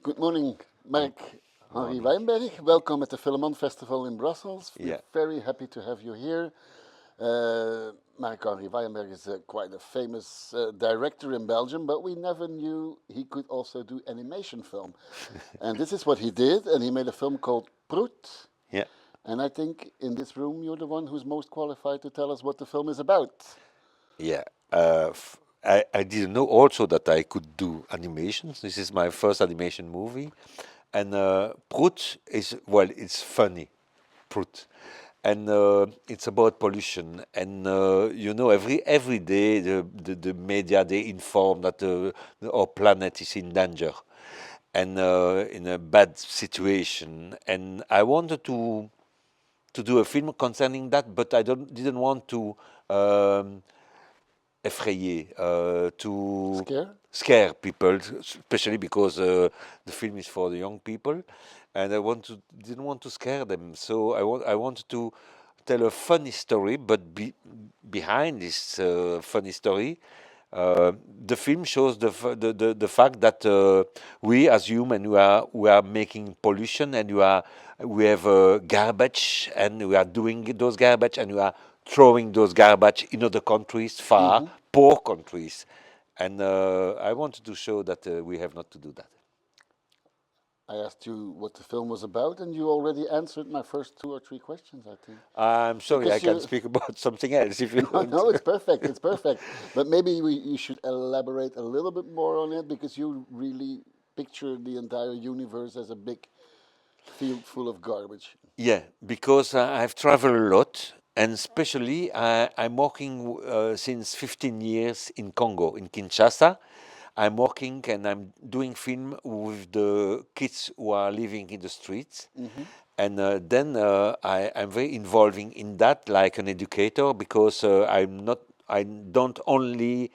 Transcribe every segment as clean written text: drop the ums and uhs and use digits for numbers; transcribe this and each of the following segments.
Good morning, Marc-Henri Wajnberg. Welcome at the Filem'On Festival in Brussels. We're very happy to have you here. Marc-Henri Wajnberg is quite a famous director in Belgium, but we never knew he could also do animation film. And this is what he did, and he made a film called Prout. Yeah. And I think in this room you're the one who's most qualified to tell us what the film is about. Yeah. I didn't know also that I could do animations. This is my first animation movie. And Prout is, well, it's funny, Prout. And it's about pollution. And, every day the media, they inform that our planet is in danger and in a bad situation. And I wanted to do a film concerning that, but I didn't want to effrayer, to scare people, especially because the film is for the young people, and didn't want to scare them. So I wanted to tell a funny story, but behind this funny story, the film shows the fact that we as human we are making pollution, and we have garbage, and we are doing those garbage, and we are throwing those garbage in other countries, poor countries, and I wanted to show that we have not to do that. I asked you what the film was about, and you already answered my first 2 or 3 questions, I think. I'm sorry, I can speak about something else if you want. No, it's perfect, it's perfect. But maybe you should elaborate a little bit more on it, because you really picture the entire universe as a big field full of garbage. Yeah, because I've traveled a lot, and especially I'm working since 15 years in Congo, in Kinshasa. I'm working and I'm doing film with the kids who are living in the streets. And then I'm very involving in that, like an educator, because I'm not only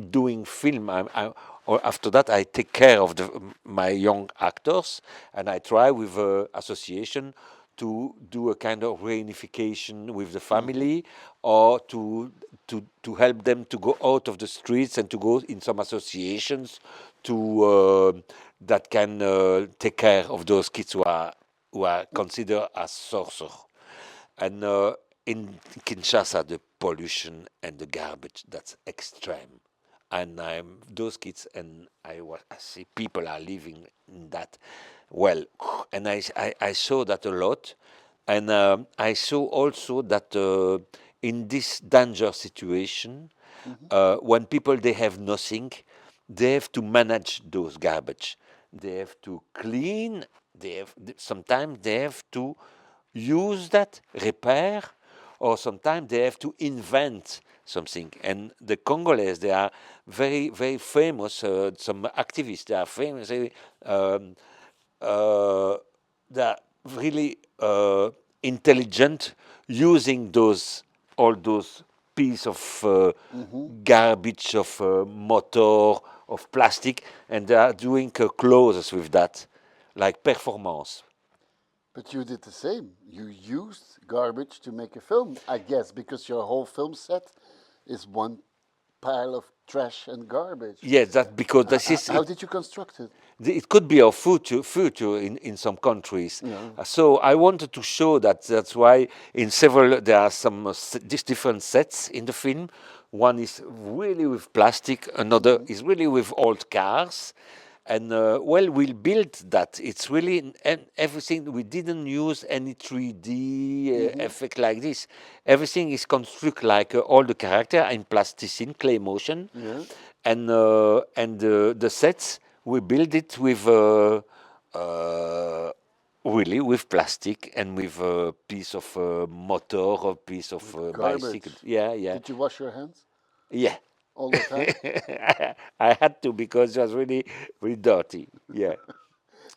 doing film. Or after that, I take care of my young actors, and I try with association to do a kind of reunification with the family, or to help them to go out of the streets and to go in some associations to that can take care of those kids who are considered as sorcerers. And in Kinshasa, the pollution and the garbage, that's extreme. And those kids, and I see people are living in that. Well, and I saw that a lot. And I saw also that in this danger situation, when people, they have nothing, they have to manage those garbage. They have to clean. Sometimes they have to use that, repair, or sometimes they have to invent something. And the Congolese, they are very, very famous. Some activists, they are famous. They are really intelligent, using all those piece of garbage, of motor, of plastic, and they are doing clothes with that, like performance. But you did the same. You used garbage to make a film, I guess, because your whole film set is one pile of trash and garbage. Yes, that's because this is. How did you construct it? It could be our future in some countries. Yeah. So I wanted to show that. That's why in several there are some different sets in the film. One is really with plastic, another is really with old cars. And well, we'll build that. It's really everything. We didn't use any 3D effect like this. Everything is constructed like all the character in plasticine, clay motion, and the sets we build it with really with plastic and with a piece of motor, a piece of bicycle. Yeah. Did you wash your hands? Yeah. All the time? I had to, because it was really, really dirty. Yeah.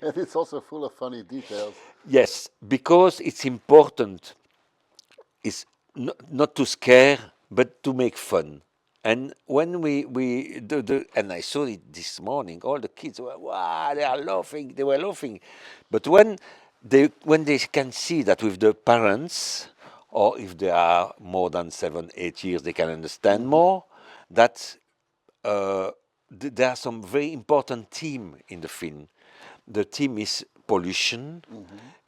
And it's also full of funny details. Yes, because it's important. It's not to scare, but to make fun. And when we do, and I saw it this morning, all the kids were, wow, they are laughing. They were laughing, but when they can see that with the parents, or if they are more than 7, 8 years, they can understand more. That there are some very important theme in the film. The theme is pollution.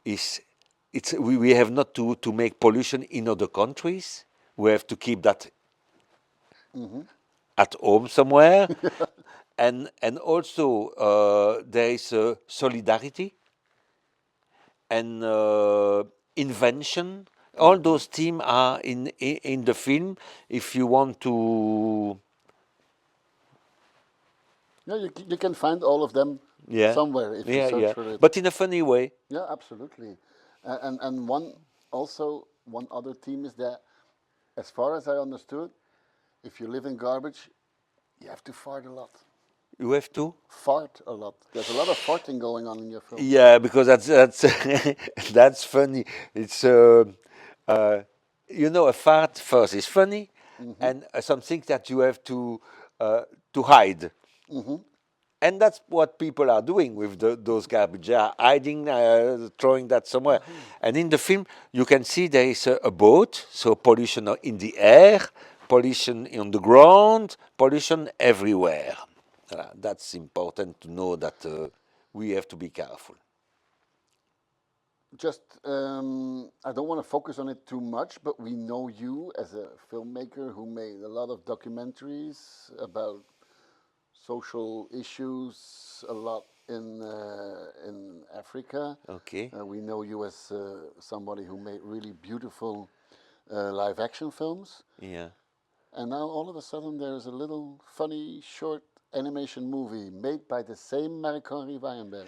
Is we have not to make pollution in other countries. We have to keep that at home somewhere, and also there is solidarity and invention. All those themes are in the film. If you want to, Yeah, you can find all of them yeah, somewhere if you yeah, search yeah, for it. but in a funny way. Yeah, absolutely. And one other theme is that, as far as I understood, if you live in garbage, you have to fart a lot. You have to. Fart a lot. There's a lot of farting going on in your film. Yeah, because that's that's funny. It's uh, a fart first is funny, and something that you have to hide. And that's what people are doing with those garbage. They are hiding, throwing that somewhere. And in the film, you can see there is a boat, so pollution in the air, pollution on the ground, pollution everywhere. That's important to know that we have to be careful. Just, I don't want to focus on it too much, but we know you as a filmmaker who made a lot of documentaries about social issues, a lot in Africa. Okay. We know you as somebody who made really beautiful live action films. Yeah. And now all of a sudden there's a little funny short animation movie made by the same Marc-Henri Wajnberg.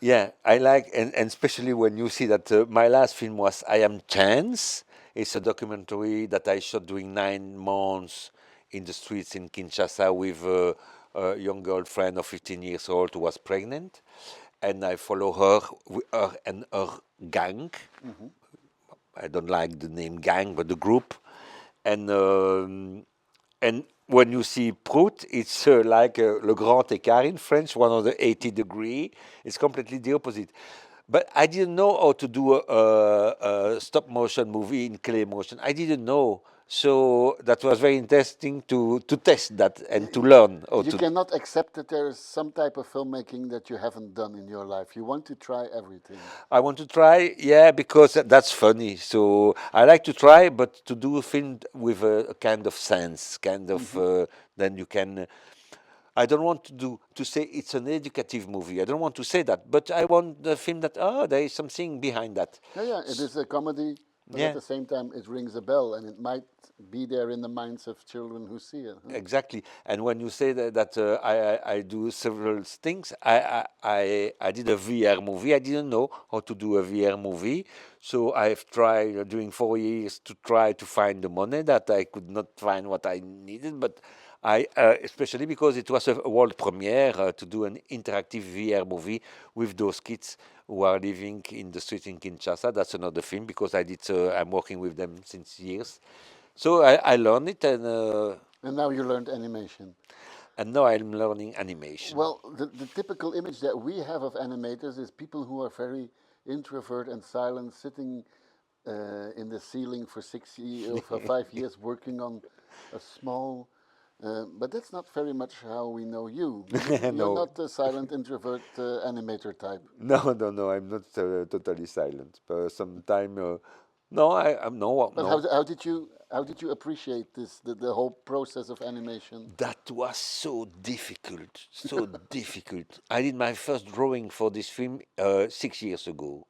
Yeah, I like, and especially when you see that my last film was I Am Chance. It's a documentary that I shot during 9 months in the streets in Kinshasa with a young girlfriend of 15 years old who was pregnant. And I follow her and her gang. I don't like the name gang, but the group. And when you see Prout, it's like le grand écart in French, 180 degree. It's completely the opposite. But I didn't know how to do a stop motion movie in clay motion. I didn't know. So that was very interesting to test that and to learn how You to. cannot accept that there is some type of filmmaking that you haven't done in your life. You want to try everything. I want to try, yeah, because that's funny. So I like to try, but to do a film with a kind of sense, kind of, then you can. I don't want to say it's an educative movie. I don't want to say that, but I want the film that there is something behind that. Yeah, yeah, it is a comedy, but at Yeah, the same time it rings a bell and it might be there in the minds of children who see it. exactly. And when you say that I do several things, I did a VR movie. I didn't know how to do a VR movie, so I've tried during 4 years to try to find the money that I could not find what I needed, but. Especially because it was a world premiere to do an interactive VR movie with those kids who are living in the street in Kinshasa. That's another film because I'm working with them since years. So I learned it, And now you learned animation. and now I'm learning animation. Well, the typical image that we have of animators is people who are very introvert and silent, sitting in the ceiling for 6 years or for 5 years working on a small. But that's not very much how we know you. You're No, not a silent introvert animator type. no, no, no. I'm not totally silent. But sometime, no, I'm no, But no. how did you appreciate this the whole process of animation? That was so difficult, so difficult. I did my first drawing for this film 6 years ago.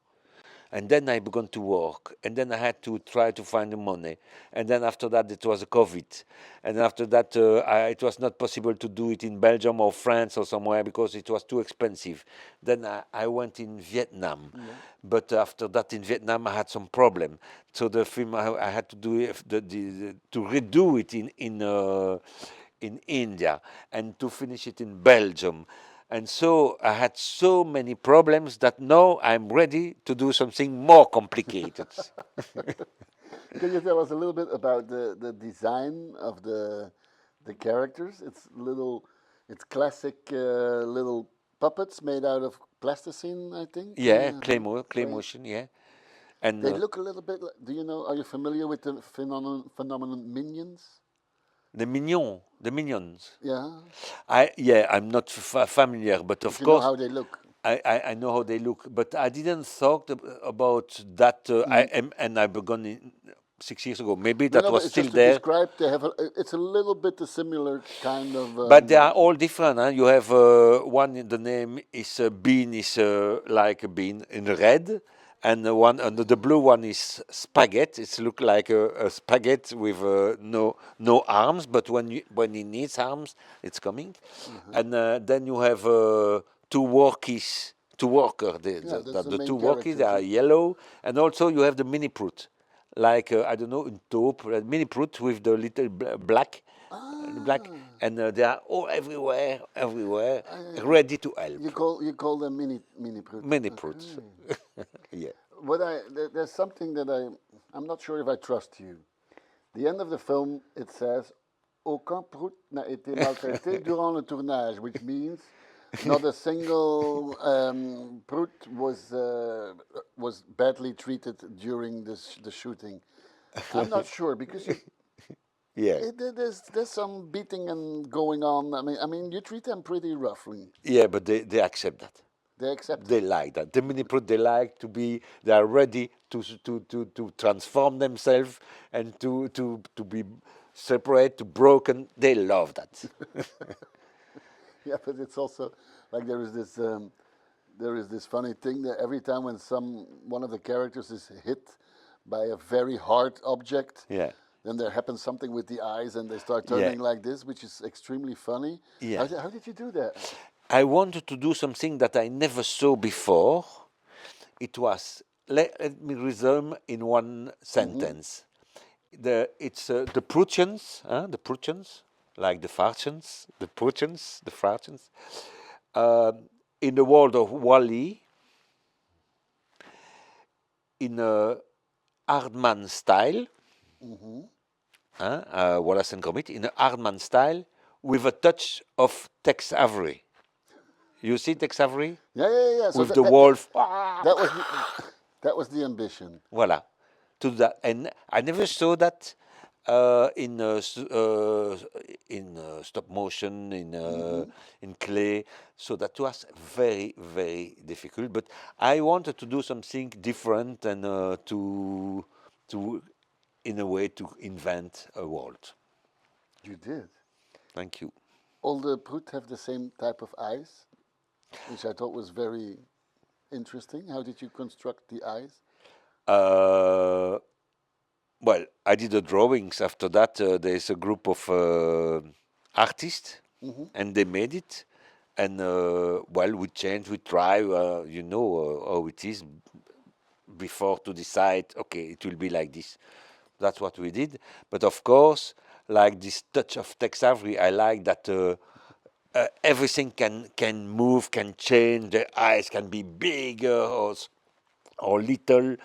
And then I began to work, and then I had to try to find the money. And then after that, it was a COVID. And after that, it was not possible to do it in Belgium or France or somewhere because it was too expensive. Then I went in Vietnam. Yeah. But after that, in Vietnam, I had some problem. So the film, I had to do it, to redo it in India and to finish it in Belgium. And so I had so many problems that now I'm ready to do something more complicated. Can you tell us a little bit about the design of the characters? It's classic little puppets made out of plasticine, I think. Yeah, clay Clay. motion, yeah. And They look a little bit. Do you know? Are you familiar with the phenomenon minions? the minions. Yeah, I'm not familiar, but but of you know course how they look. I know how they look. But I didn't thought about that. I Mhm. am, and I begun 6 years ago. Maybe No, that no, but was it's still just to there. describe. They have. It's a little bit a similar kind of. But they are all different. Huh? You have one. The name is bean is like a bean in red, and the one and the blue one is spaghetti. It's look like a spaghetti with no arms. But when he needs arms, it's coming. Uh-huh. And then you have two workies, two worker. Yeah, that's the The main two workies they characters. are yellow, and also you have the mini Prout, like I don't know in taupe, mini Prout with the little black black, Ah, and they are all everywhere, I, ready to help. you call them mini Prout. Many Prouts. Okay. Yeah. There's something that I'm not sure if I trust you. The end of the film it says aucun Prout n'a été maltraité durant le tournage, which means not a single Prout was badly treated during the shooting. I'm not sure because Yeah. there's some beating and going on. I mean, you treat them pretty roughly. Yeah, but they accept that. They accept it. They like that. The mini Prout, they like to be. They are ready to transform themselves and to be separate, to broken. They love that. Yeah, but it's also like there is this funny thing that every time when one of the characters is hit by a very hard object, Yeah. then there happens something with the eyes and they start Yeah. turning like this, which is extremely funny. Yeah. How did you do that? I wanted to do something that I never saw before. It was, let me resume in one sentence. It's the Prussians, the Prussians, like the Fartians, the Prussians, the Fartians, in the world of Wally, in a Hardman style, Wallace and Gromit, in a Hardman style, with a touch of Tex Avery. You see Tex Avery? Yeah. So With the wolf. that was the, that was the ambition. Voila, to that, and I never saw that in stop motion in clay. So that was very very difficult. But I wanted to do something different and to in a way to invent a world. You did. Thank you. All the Prout have the same type of eyes, which I thought was very interesting. How did you construct the eyes? Uh, well, I did the drawings. After that, there's a group of artists, and they made it. And well, we change, we try. How it is before to decide. Okay, it will be like this. That's what we did. But of course, like this touch of Tex Avery, I like that. Everything can move, can change. The eyes can be bigger or little,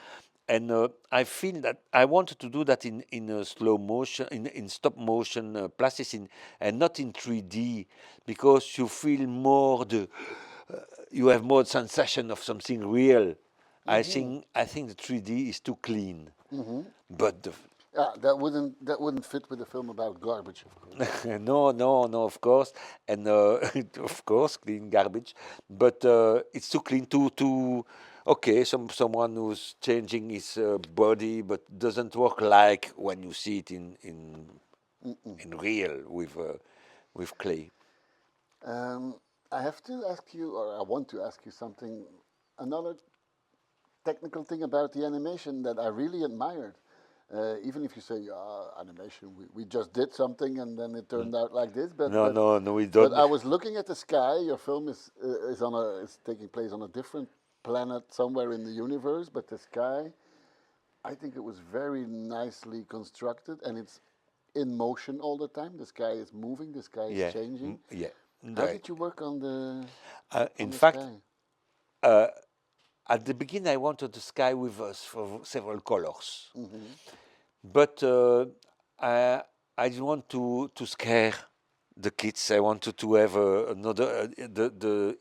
and I feel that I wanted to do that in a slow motion, in stop motion plasticine, and not in 3D, because you feel more you have more sensation of something real. I think the 3D is too clean, but Yeah, that wouldn't fit with a film about garbage, of course. no, of course, and of course, clean garbage, but it's too clean to. Okay, someone who's changing his body, but doesn't work like when you see it in real with clay. I have to ask you, or I want to ask you something. Another technical thing about the animation that I really admired. Even if you say animation, we just did something and then it turned out like this. But No, but no, no, we but don't. I was looking at the sky. Your film is taking place on a different planet somewhere in the universe. But the sky, I think it was very nicely constructed, and it's in motion all the time. The sky is moving. The sky is Yeah, changing. yeah. How Right. did you work on the In on the fact, sky? uh, at the beginning, I wanted the sky with for several colors. But I didn't want to scare the kids. I wanted to have another.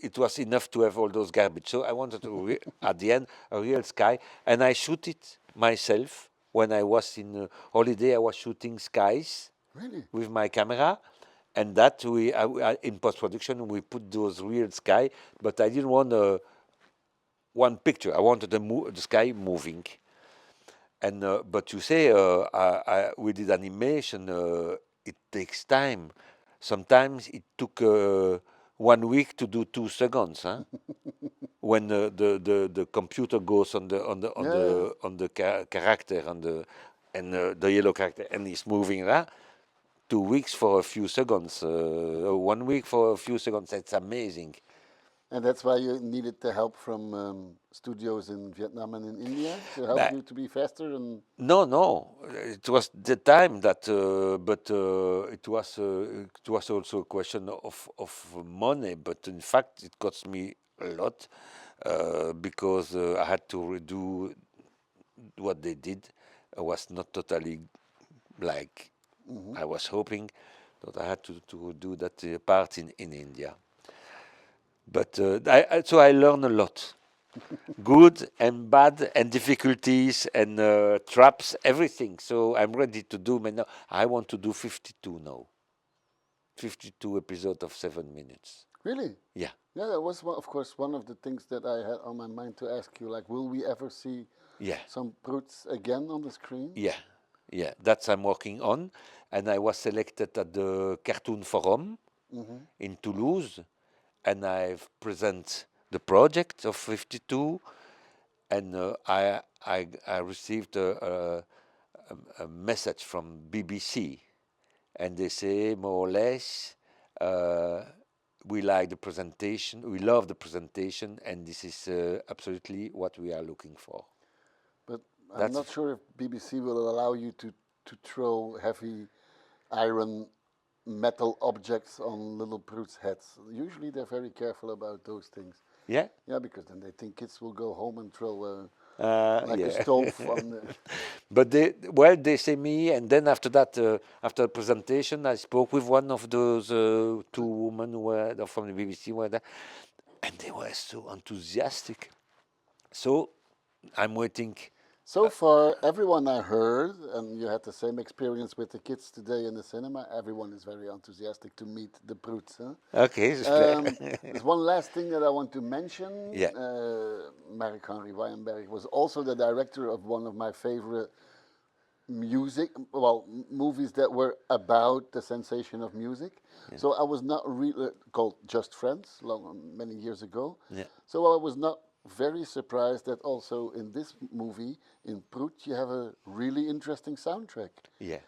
It was enough to have all those garbage. So I wanted to at the end a real sky, and I shoot it myself. When I was in holiday, I was shooting skies, Really? with my camera, and that in post production we put those real sky, but I didn't want one picture. I wanted the sky moving. And but you say we did animation. It takes time. Sometimes it took 1 week to do 2 seconds. Huh? When the computer goes Yeah. on the character and the yellow character and it's moving. 2 weeks for a few seconds. 1 week for a few seconds. That's amazing. And that's why you needed the help from studios in Vietnam and in India to help But you to be faster and. no, no, it was the time that, but it was also a question of money. But in fact, it cost me a lot because I had to redo what they did. I was not totally like I was hoping, that I had to do that part in India. But so I learned a lot. Good and bad and difficulties and traps, everything. So I'm ready to do. Now I want to do 52 now. 52 episodes of 7 minutes. Really? Yeah, Yeah, that was of course one of the things that I had on my mind to ask you. Like, will we ever see yeah, some Prouts again on the screen? yeah, yeah. That's I'm working on, and I was selected at the Cartoon Forum in Toulouse, and I've present the project of 52, and I received a message from BBC, and they say more or less, uh, we like the presentation, we love the presentation, and this is absolutely what we are looking for. But I'm That's not sure if BBC will allow you to throw heavy iron metal objects on little Prouts' heads. Usually they're very careful about those things. yeah, Yeah, because then they think kids will go home and throw like a yeah. stove on the. But they say me, and then after that, after the presentation, I spoke with one of those two women who were from the BBC, were there, and they were so enthusiastic. So I'm waiting. So far, everyone I heard, and you had the same experience with the kids today in the cinema, everyone is very enthusiastic to meet the Prouts. Huh? Okay, There's one last thing that I want to mention. yeah, Marc-Henri Wajnberg was also the director of one of my favorite movies that were about the sensation of music. So I was not really called Just Friends, many years ago. yeah. So I was not very surprised that also in this movie, in Prout, you have a really interesting soundtrack. Yeah.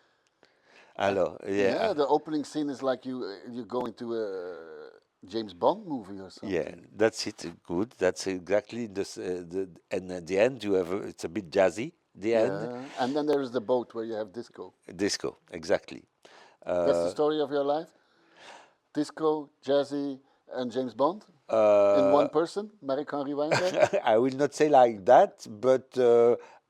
Alors, Yeah, yeah, the opening scene is like you go into a James Bond movie or yeah, something. that's it. Good. That's exactly and at the end you have it's a bit jazzy. The end, Yeah, and then there is the boat where you have disco. disco. Exactly. That's the Uh, story of your life. Disco, jazzy, and James Bond in uh, one person, Marc-Henri Wajnberg. I will not say like that, but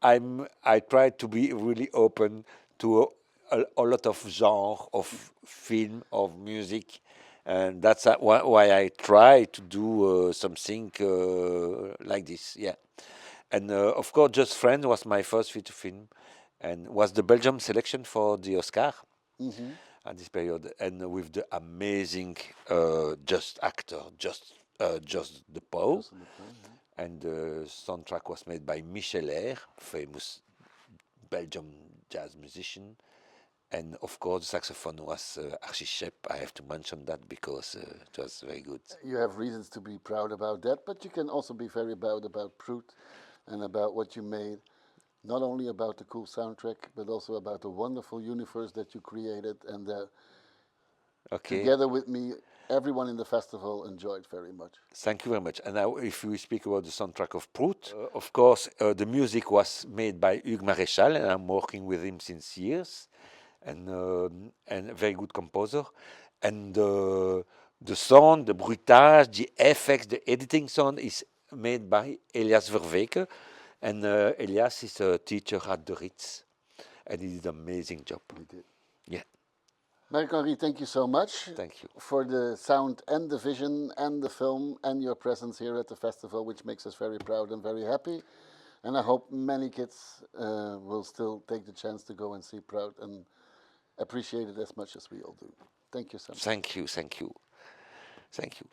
I try to be really open to a lot of genre of film of music, and that's why I try to do something like this. Yeah, and of course, Just Friend was my first feature film, and was the Belgium selection for the Oscar at this period, and with the amazing just actor, just the Poe, Just on the phone, yeah. and the soundtrack was made by Michel Eyre, famous Belgian jazz musician, and of course the saxophone was Archie Shepp. I have to mention that because it was very good. You have reasons to be proud about that, but you can also be very proud about Prout and about what you made. Not only about the cool soundtrack, but also about the wonderful universe that you created, and Okay, together with me, everyone in the festival enjoyed very much. thank you very much. And now, if we speak about the soundtrack of Prout, of course, the music was made by Hugues Maréchal, and I'm working with him since years, and a very good composer. And the sound, the bruitage, the effects, the editing sound is made by Elias Verweke, and Elias is a teacher at the Ritz, and he did an amazing job. We did. Yeah, Marc-Henri, thank you so much thank you. for the sound and the vision and the film and your presence here at the festival, which makes us very proud and very happy. And I hope many kids will still take the chance to go and see Prout and appreciate it as much as we all do. Thank you so much. Thank you, thank you, thank you.